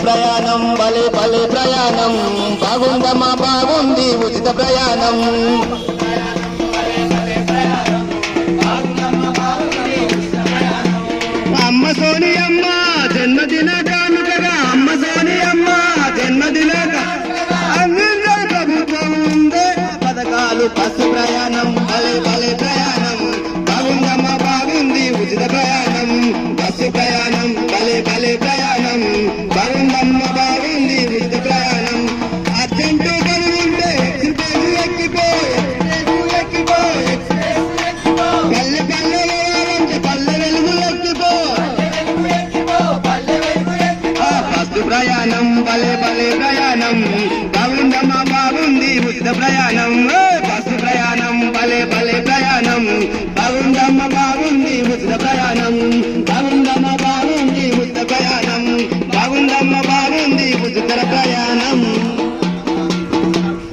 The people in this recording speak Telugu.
ప్రయాణం భలే భలే ప్రయాణం బాగుందమ్మా బాగుంది ఉచిత ప్రయాణం అమ్మ సోనియమ్మ జన్మదిన కానుకగా అమ్మ సోనియమ్మ జన్మదిన అందించే ప్రభుత్వం ఉందే పథకాలు బస్సు ప్రయాణం భలే భలే ప్రయాణం బాగుందమ్మ బాగుంది ఉచిత ప్రయాణం బస్సు ప్రయాణం భలే భలే ప్రయాణం బాగుందమ్మ బాగుంది ఉచిత ప్రయాణం అర్జెంటు పనులుంటే ఎక్స్ప్రెస్ ఎక్కిపో పల్లె పల్లె వ్యవహారంటే పల్లె వెలుగులు ఎక్కిపో బస్సు ప్రయాణం భలే భలే ప్రయాణం బాగుందమ్మ బాగుంది ఉచిత ప్రయాణం బస్సు ప్రయాణం భలే భలే ప్రయాణం బాగుందమ్మ బాగుంది ఉచిత ప్రయాణం